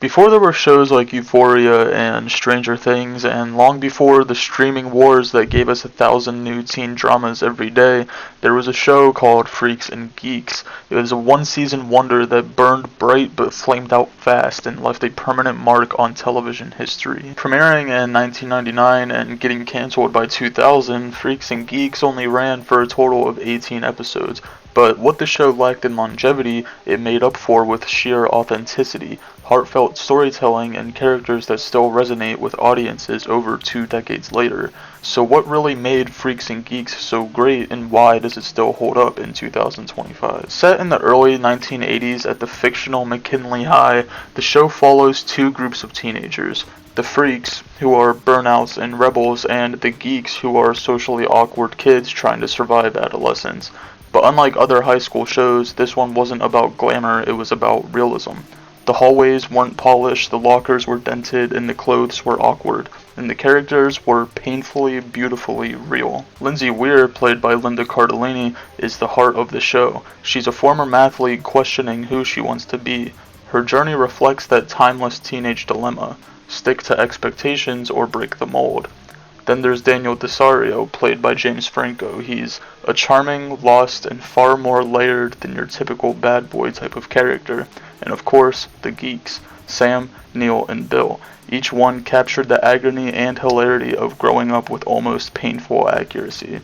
Before there were shows like Euphoria and Stranger Things, and long before the streaming wars that gave us 1,000 new teen dramas every day, there was a show called Freaks and Geeks. It was a one-season wonder that burned bright but flamed out fast and left a permanent mark on television history. Premiering in 1999 and getting canceled by 2000, Freaks and Geeks only ran for a total of 18 episodes. But what the show lacked in longevity, it made up for with sheer authenticity, heartfelt storytelling, and characters that still resonate with audiences over 2 decades later. So what really made Freaks and Geeks so great, and why does it still hold up in 2025? Set in the early 1980s at the fictional McKinley High, the show follows two groups of teenagers. The freaks, who are burnouts and rebels, and the geeks, who are socially awkward kids trying to survive adolescence. But unlike other high school shows, this one wasn't about glamour, it was about realism. The hallways weren't polished, the lockers were dented, and the clothes were awkward, and the characters were painfully, beautifully real. Lindsay Weir, played by Linda Cardellini, is the heart of the show. She's a former mathlete questioning who she wants to be. Her journey reflects that timeless teenage dilemma: stick to expectations or break the mold. Then there's Daniel Desario, played by James Franco. He's a charming, lost, and far more layered than your typical bad boy type of character. And of course, the geeks, Sam, Neil, and Bill. Each one captured the agony and hilarity of growing up with almost painful accuracy.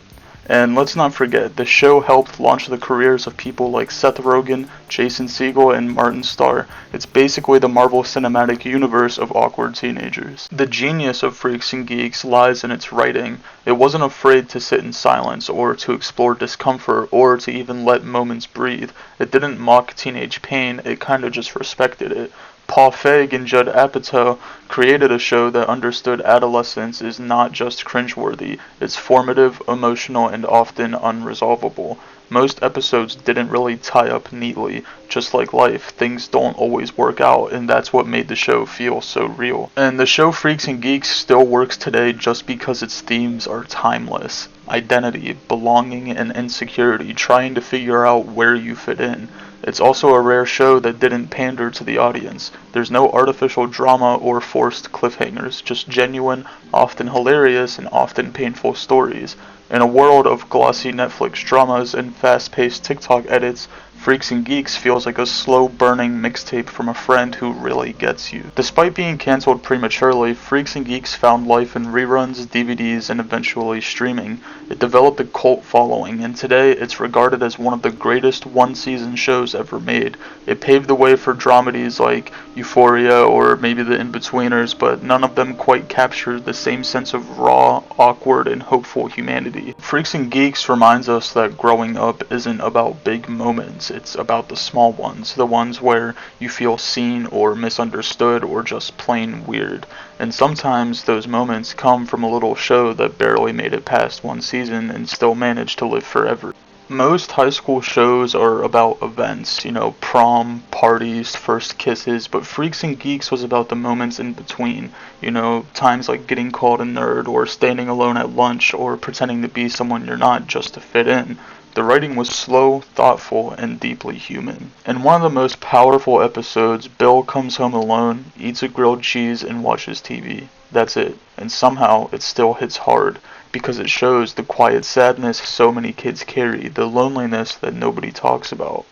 And let's not forget, the show helped launch the careers of people like Seth Rogen, Jason Segel, and Martin Starr. It's basically the Marvel Cinematic Universe of awkward teenagers. The genius of Freaks and Geeks lies in its writing. It wasn't afraid to sit in silence, or to explore discomfort, or to even let moments breathe. It didn't mock teenage pain, it kinda just respected it. Paul Feig and Judd Apatow created a show that understood adolescence is not just cringeworthy, it's formative, emotional, and often unresolvable. Most episodes didn't really tie up neatly. Just like life, things don't always work out, and that's what made the show feel so real. And the show Freaks and Geeks still works today just because its themes are timeless. Identity, belonging, and insecurity, trying to figure out where you fit in. It's also a rare show that didn't pander to the audience. There's no artificial drama or forced cliffhangers, just genuine, often hilarious, and often painful stories. In a world of glossy Netflix dramas and fast-paced TikTok edits, Freaks and Geeks feels like a slow-burning mixtape from a friend who really gets you. Despite being cancelled prematurely, Freaks and Geeks found life in reruns, DVDs, and eventually streaming. It developed a cult following, and today it's regarded as one of the greatest one-season shows ever made. It paved the way for dramedies like Euphoria or maybe The In-Betweeners, but none of them quite captured the same sense of raw, awkward, and hopeful humanity. Freaks and Geeks reminds us that growing up isn't about big moments. It's about the small ones, the ones where you feel seen or misunderstood or just plain weird. And sometimes those moments come from a little show that barely made it past one season and still managed to live forever. Most high school shows are about events, prom, parties, first kisses, but Freaks and Geeks was about the moments in between, times like getting called a nerd, or standing alone at lunch, or pretending to be someone you're not just to fit in. The writing was slow, thoughtful, and deeply human. In one of the most powerful episodes, Bill comes home alone, eats a grilled cheese, and watches TV. That's it. And somehow, it still hits hard, because it shows the quiet sadness so many kids carry, the loneliness that nobody talks about.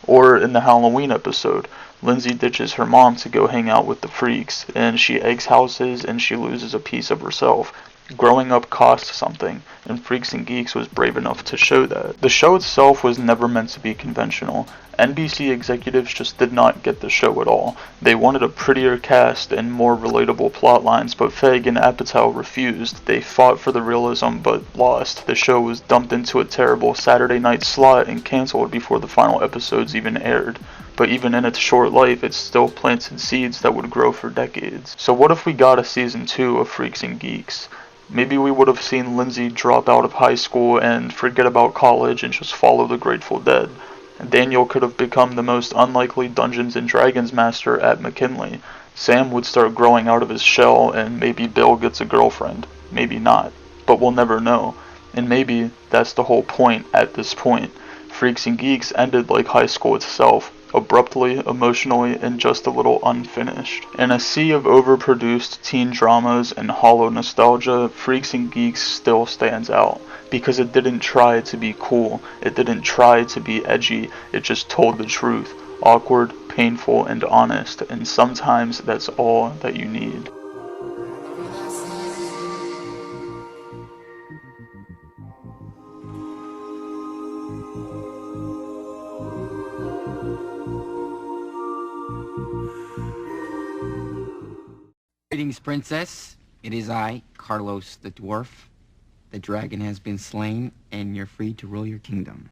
Or in the Halloween episode, Lindsay ditches her mom to go hang out with the freaks, and she eggs houses and she loses a piece of herself. Growing up costs something, and Freaks and Geeks was brave enough to show that. The show itself was never meant to be conventional. NBC executives just did not get the show at all. They wanted a prettier cast and more relatable plotlines, but Feig and Apatow refused. They fought for the realism, but lost. The show was dumped into a terrible Saturday night slot and canceled before the final episodes even aired. But even in its short life, it still planted seeds that would grow for decades. So what if we got a season 2 of Freaks and Geeks? Maybe we would have seen Lindsay drop out of high school and forget about college and just follow the Grateful Dead. Daniel could have become the most unlikely Dungeons and Dragons master at McKinley. Sam would start growing out of his shell, and maybe Bill gets a girlfriend. Maybe not. But we'll never know. And maybe that's the whole point at this point. Freaks and Geeks ended like high school itself, abruptly, emotionally, and just a little unfinished. In a sea of overproduced teen dramas and hollow nostalgia, Freaks and Geeks still stands out. Because it didn't try to be cool, it didn't try to be edgy, it just told the truth. Awkward, painful, and honest, and sometimes that's all that you need. Greetings, princess. It is I, Carlos the dwarf. The dragon has been slain, and you're free to rule your kingdom.